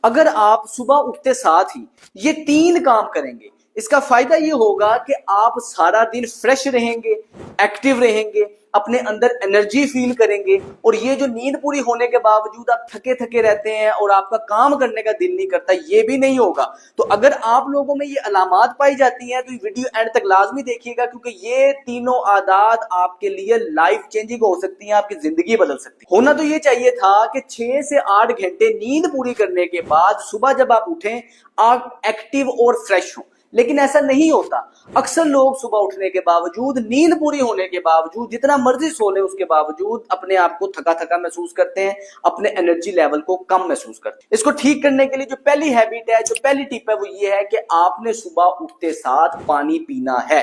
अगर आप सुबह उठते साथ ही ये 3 काम करेंगे, इसका फायदा ये होगा कि आप सारा दिन फ्रेश रहेंगे, एक्टिव रहेंगे, अपने अंदर एनर्जी फील करेंगे। और ये जो नींद पूरी होने के बावजूद आप थके थके रहते हैं और आपका काम करने का दिल नहीं करता, ये भी नहीं होगा। तो अगर आप लोगों में ये अलामात पाई जाती हैं तो ये वीडियो एंड तक लाजमी देखिएगा, क्योंकि ये तीनों आदत आपके लिए लाइफ चेंजिंग हो सकती हैं, आपकी जिंदगी बदल सकती है। होना तो ये चाहिए था कि 6 से 8 घंटे नींद पूरी करने के बाद सुबह जब आप उठें आप एक्टिव और फ्रेश हों, लेकिन ऐसा नहीं होता। अक्सर लोग सुबह उठने के बावजूद, नींद पूरी होने के बावजूद, जितना मर्जी सो ले उसके बावजूद अपने आप को थका थका महसूस करते हैं, अपने एनर्जी लेवल को कम महसूस करते हैं। इसको ठीक करने के लिए जो पहली हैबिट है, जो पहली टिप है, वो ये है कि आपने सुबह उठते साथ पानी पीना है।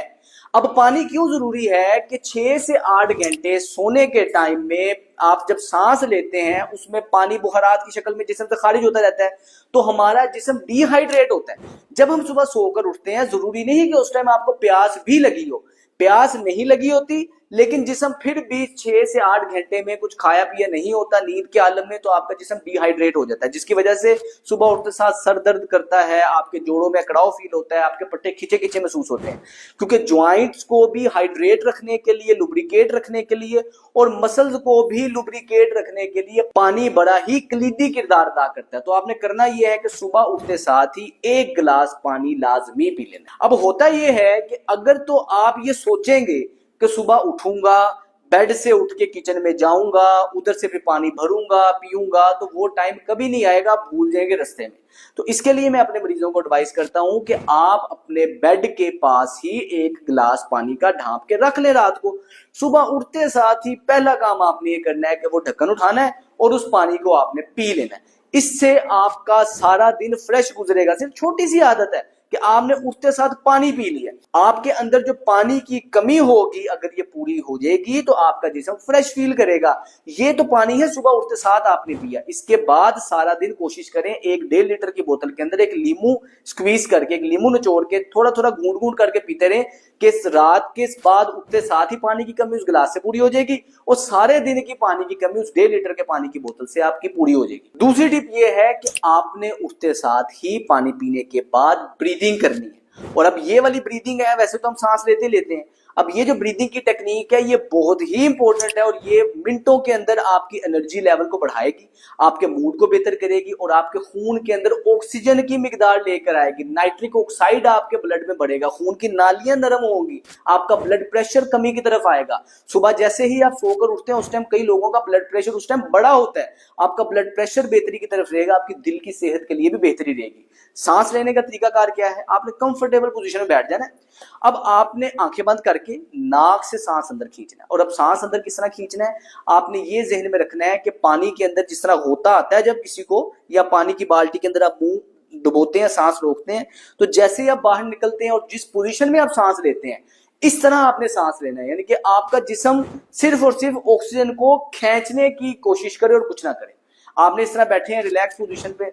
अब पानी क्यों जरूरी है कि 6 से 8 घंटे सोने के टाइम में आप जब सांस लेते हैं उसमें पानी बुखारात की शक्ल में जिस्म से खारिज होता रहता है, तो हमारा जिस्म डिहाइड्रेट होता है। जब हम सुबह सोकर उठते हैं, जरूरी नहीं कि उस टाइम आपको प्यास भी लगी हो, प्यास नहीं लगी होती, लेकिन जिस्म फिर भी 6 से 8 घंटे में कुछ खाया पिया नहीं होता नींद के आलम में, तो आपका जिस्म डिहाइड्रेट हो जाता है, जिसकी वजह से सुबह उठते साथ सर दर्द करता है, आपके जोड़ों में कड़ाव फील होता है, आपके पट्टे खिंचे खिंचे महसूस होते हैं। क्योंकि ज्वाइंट्स को भी हाइड्रेट रखने के लिए, लुब्रिकेट रखने के लिए, और मसल्स को भी लुब्रिकेट रखने के लिए पानी बड़ा ही कलीदी किरदार अदा करता है। तो आपने करना यह है कि सुबह उठते साथ ही 1 गिलास पानी लाजमी पी लेना। अब होता यह है कि अगर तो आप ये सोचेंगे कि सुबह उठूंगा, बेड से उठ के किचन में जाऊंगा, उधर से फिर पानी भरूंगा, पीऊंगा, तो वो टाइम कभी नहीं आएगा, भूल जाएंगे रास्ते में। तो इसके लिए मैं अपने मरीजों को एडवाइस करता हूं कि आप अपने बेड के पास ही 1 गिलास पानी का ढांप के रख लें रात को। सुबह उठते साथ ही पहला काम आपने ये करना है कि वो ढक्कन उठाना है और उस पानी को आपने पी लेना है। इससे आपका सारा दिन फ्रेश गुजरेगा। सिर्फ छोटी सी आदत है कि आपने उठते साथ पानी पी लिया, आपके अंदर जो पानी की कमी होगी अगर ये पूरी हो जाएगी तो आपका जिस्म फ्रेश फील करेगा। ये तो पानी है सुबह उठते साथ आपने पिया। इसके बाद सारा दिन कोशिश करें 1-1.5 लीटर की बोतल के अंदर एक लीमू स्क्वीज करके, एक लीमू निचोड़ के थोड़ा थोड़ा घूंट घूंट करके पीते रहे, कि रात के बाद उठते साथ ही पानी की कमी उस गिलास से पूरी हो जाएगी और सारे दिन की पानी की कमी उस 1.5 लीटर के पानी की बोतल से आपकी पूरी हो जाएगी। दूसरी टिप ये है कि आपने उठते साथ ही पानी पीने के बाद ब्रीदिंग करनी है। और अब ये वाली ब्रीदिंग है, वैसे तो हम सांस लेते हैं, अब ये जो ब्रीदिंग की टेक्निक है ये बहुत ही इंपॉर्टेंट है और ये मिनटों के अंदर आपकी एनर्जी लेवल को बढ़ाएगी, आपके मूड को बेहतर करेगी और आपके खून के अंदर ऑक्सीजन की मिकदार लेकर आएगी। नाइट्रिक ऑक्साइड आपके ब्लड में बढ़ेगा, खून की नालियां नरम होंगी, आपका ब्लड प्रेशर कमी की तरफ आएगा। सुबह जैसे ही आप सोकर उठते हैं उस टाइम कई लोगों का ब्लड प्रेशर उस टाइम बड़ा होता है, आपका ब्लड प्रेशर बेहतरी की तरफ रहेगा, आपकी दिल की सेहत के लिए भी बेहतरी रहेगी। सांस लेने का तरीकाकार क्या है, आपने कंफर्टेबल पोजीशन में बैठ जाना है। अब आपने आंखें बंद करके नाक से सांस अंदर खींचना है। और अब सांस अंदर किस तरह खींचना है, आपने ये जहन में रखना है कि पानी के अंदर जिस तरह होता आता है जब किसी को, या पानी की बाल्टी के अंदर आप मुंह डुबोते हैं, सांस रोकते हैं, तो जैसे ही आप बाहर निकलते हैं और जिस पोजीशन में आप सांस लेते हैं इस तरह आपने सांस लेना है। यानी कि आपका जिस्म सिर्फ और सिर्फ ऑक्सीजन को खींचने की कोशिश करे और कुछ ना करे। आपने इस तरह बैठे हैं रिलैक्स पोजीशन पे,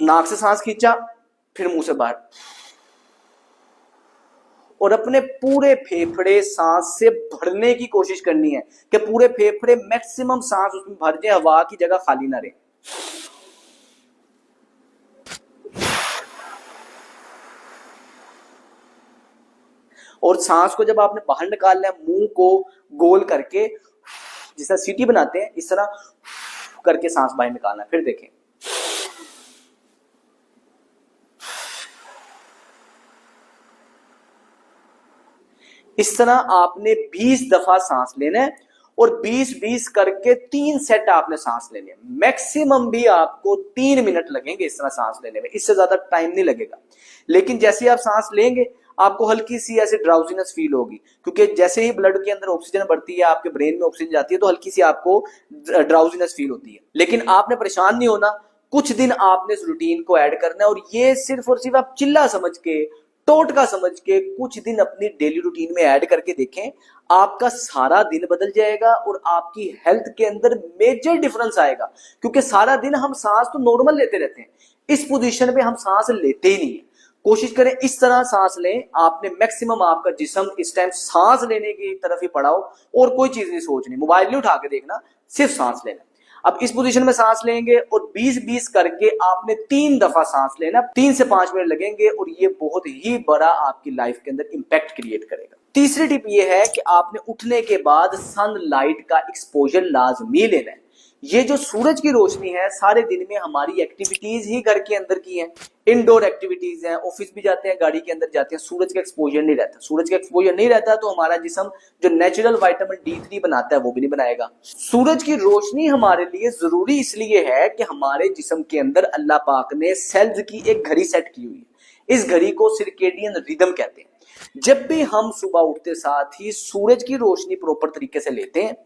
नाक से सांस खींचा, फिर मुंह से बाहर, और अपने पूरे फेफड़े सांस से भरने की कोशिश करनी है कि पूरे फेफड़े मैक्सिमम सांस उसमें भर जाए, हवा की जगह खाली ना रहे। और सांस को जब आपने बाहर निकालना है मुंह को गोल करके, जिस तरह सीटी बनाते हैं इस तरह करके सांस बाहर निकालना है। फिर देखें, इस तरह आपने 20 दफा सांस लेना है और 20-20 करके 3 सेट आपने सांस लेने हैं। मैक्सिमम भी आपको 3 मिनट लगेंगे इस तरह सांस लेने में, इससे ज्यादा टाइम नहीं लगेगा। लेकिन जैसे ही आप सांस लेंगे आपको हल्की सी ऐसे ड्राउजीनेस फील होगी, क्योंकि जैसे ही ब्लड के अंदर ऑक्सीजन बढ़ती है, आपके ब्रेन में ऑक्सीजन जाती है, तो हल्की सी आपको ड्राउजीनेस फील होती है। लेकिन आपने परेशान नहीं होना, कुछ दिन आपने इस रूटीन को ऐड करना है और ये सिर्फ और सिर्फ आप चिल्ला समझ के, टोटका समझ के कुछ दिन अपनी डेली रूटीन में ऐड करके देखें, आपका सारा दिन बदल जाएगा और आपकी हेल्थ के अंदर मेजर डिफरेंस आएगा। क्योंकि सारा दिन हम सांस तो नॉर्मल लेते रहते हैं, इस पोजीशन पे हम सांस लेते ही नहीं है। कोशिश करें इस तरह सांस लें, आपने मैक्सिमम आपका जिस्म इस टाइम सांस लेने की तरफ ही पड़ा हो और कोई चीज नहीं सोचनी, मोबाइल नहीं उठा के देखना, सिर्फ सांस लेना। अब इस पोजीशन में सांस लेंगे और 20-20 करके आपने 3 दफा सांस लेना, 3 से 5 मिनट लगेंगे और ये बहुत ही बड़ा आपकी लाइफ के अंदर इंपैक्ट क्रिएट करेगा। तीसरी टिप ये है कि आपने उठने के बाद सनलाइट का एक्सपोजर लाजमी लेना है। ये जो सूरज की रोशनी है, सारे दिन में हमारी एक्टिविटीज ही घर के अंदर की हैं, इनडोर एक्टिविटीज हैं, ऑफिस भी जाते हैं, गाड़ी के अंदर जाते हैं, सूरज का एक्सपोजर नहीं रहता। सूरज का एक्सपोजर नहीं रहता तो हमारा जिस्म जो नेचुरल विटामिन D3 बनाता है वो भी नहीं बनाएगा। सूरज की रोशनी हमारे लिए जरूरी इसलिए है कि हमारे जिस्म के अंदर अल्लाह पाक ने सेल्स की एक घड़ी सेट की हुई है। इस घड़ी को सर्केडियन रिदम कहते हैं। जब भी हम सुबह उठते साथ ही सूरज की रोशनी प्रॉपर तरीके से लेते हैं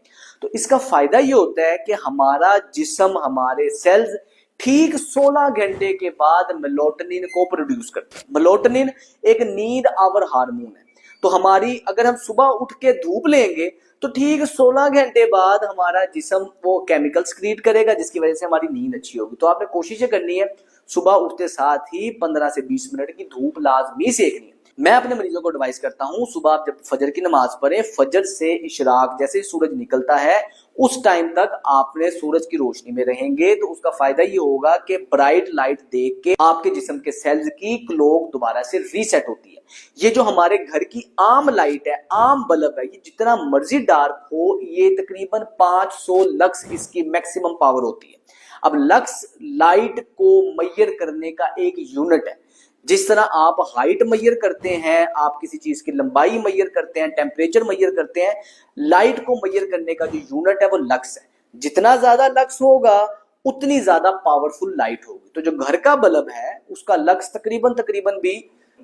तो इसका फायदा ये होता है कि हमारा जिस्म, हमारे सेल्स ठीक 16 घंटे के बाद मेलाटोनिन को प्रोड्यूस करते हैं। मेलाटोनिन एक नींद आवर हार्मोन है। तो हमारी अगर हम सुबह उठ के धूप लेंगे तो ठीक 16 घंटे बाद हमारा जिस्म वो केमिकल सक्रीट करेगा जिसकी वजह से हमारी नींद अच्छी होगी। तो आपने कोशिश करनी है सुबह उठते साथ ही 15 से 20 मिनट की धूप लाजमी सेकनी है। मैं अपने मरीजों को एडवाइस करता हूं सुबह आप जब फजर की नमाज पढ़ें, फजर से इशराक जैसे ही सूरज निकलता है उस टाइम तक आपने सूरज की रोशनी में रहेंगे तो उसका फायदा ये होगा कि ब्राइट लाइट देख के आपके जिस्म के सेल्स की क्लॉक दोबारा से रीसेट होती है। ये जो हमारे घर की आम लाइट है, आम बल्ब है, ये जितना मर्जी डार्क हो, ये तकरीबन 500 लक्स इसकी मैक्सिमम पावर होती है। अब लक्स लाइट को मेजर करने का एक यूनिट है। जिस तरह आप हाइट मेजर करते हैं, आप किसी चीज की लंबाई मेजर करते हैं, टेम्परेचर मेजर करते हैं, लाइट को मेजर करने का जो यूनिट है वो लक्स है। जितना ज्यादा लक्स होगा उतनी ज्यादा पावरफुल लाइट होगी। तो जो घर का बल्ब है उसका लक्स तकरीबन भी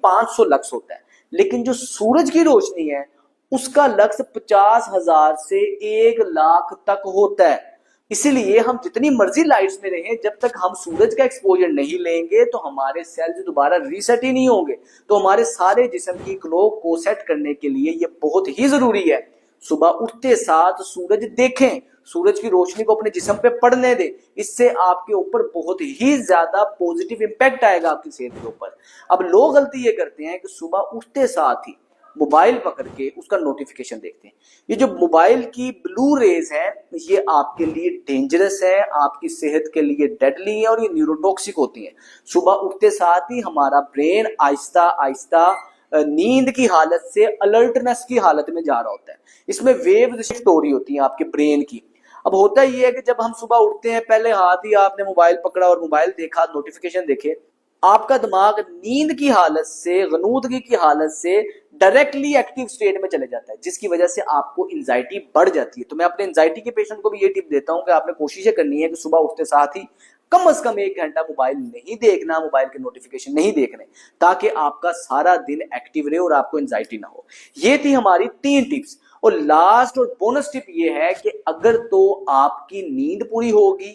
500 लक्स होता है, लेकिन जो सूरज की रोशनी है उसका लक्स 50,000 से 1,00,000 तक होता है। इसीलिए हम जितनी मर्जी लाइट्स में रहें, जब तक हम सूरज का एक्सपोजर नहीं लेंगे तो हमारे सेल्स दोबारा रीसेट ही नहीं होंगे। तो हमारे सारे जिस्म की क्लॉक को सेट करने के लिए ये बहुत ही जरूरी है सुबह उठते साथ सूरज देखें, सूरज की रोशनी को अपने जिस्म पे पड़ने दें। इससे आपके ऊपर बहुत ही ज्यादा पॉजिटिव इंपैक्ट आएगा आपकी सेहत के ऊपर। अब लोग गलती ये करते हैं कि सुबह उठते साथ ही मोबाइल पकड़ के उसका नोटिफिकेशन देखते हैं। ये जो मोबाइल की ब्लू रेज है ये आपके लिए डेंजरस है, आपकी सेहत के लिए डेडली है और ये न्यूरोटॉक्सिक होती है। सुबह उठते साथ ही हमारा ब्रेन आहिस्ता आहिस्ता नींद की हालत से अलर्टनेस की हालत में जा रहा होता है। इसमें वेव शिफ्ट हो रही होती है आपके ब्रेन की। अब होता ये है कि जब हम सुबह उठते हैं, पहले हाथ ही आपने मोबाइल पकड़ा और मोबाइल देखा, नोटिफिकेशन देखे, आपका दिमाग नींद की हालत से, गनूदगी की हालत से डायरेक्टली एक्टिव स्टेट में चले जाता है, जिसकी वजह से आपको एंजाइटी बढ़ जाती है। तो मैं अपने एंजाइटी के पेशेंट को भी ये टिप देता हूं कि आपने कोशिश करनी है कि सुबह उठते साथ ही कम से कम 1 घंटा मोबाइल नहीं देखना, मोबाइल के नोटिफिकेशन नहीं देखने, ताकि आपका सारा दिन एक्टिव रहे और आपको एंजाइटी ना हो। ये थी हमारी 3 टिप्स। और लास्ट और बोनस टिप ये है कि अगर तो आपकी नींद पूरी होगी,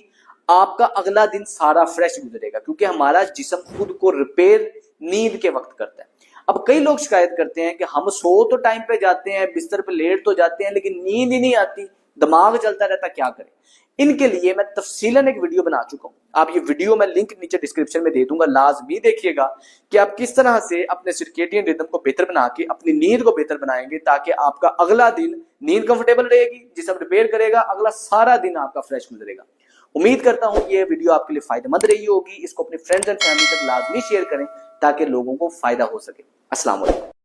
आपका अगला दिन सारा फ्रेश गुजरेगा, क्योंकि हमारा जिस्म खुद को रिपेयर नींद के वक्त करता है। अब कई लोग शिकायत करते हैं कि हम सो तो टाइम पे जाते हैं, बिस्तर पे लेट तो जाते हैं, लेकिन नींद ही नहीं आती, दिमाग चलता रहता, क्या करें? इनके लिए मैं तफसीलन एक वीडियो बना चुका हूं। आप ये वीडियो मैं लिंक नीचे डिस्क्रिप्शन में दे दूंगा, लाजमी देखिएगा कि आप किस तरह से अपने सर्केडियन रिदम को बेहतर बना के अपनी नींद को बेहतर बनाएंगे, ताकि आपका अगला दिन नींद कंफर्टेबल रहेगी, जिसम रिपेयर करेगा, अगला सारा दिन आपका फ्रेश गुजरेगा। उम्मीद करता हूं ये वीडियो आपके लिए फायदेमंद रही होगी। इसको अपने फ्रेंड्स एंड फैमिली तक लाजमी शेयर करें ताकि लोगों को फायदा हो सके। अस्सलाम वालेकुम।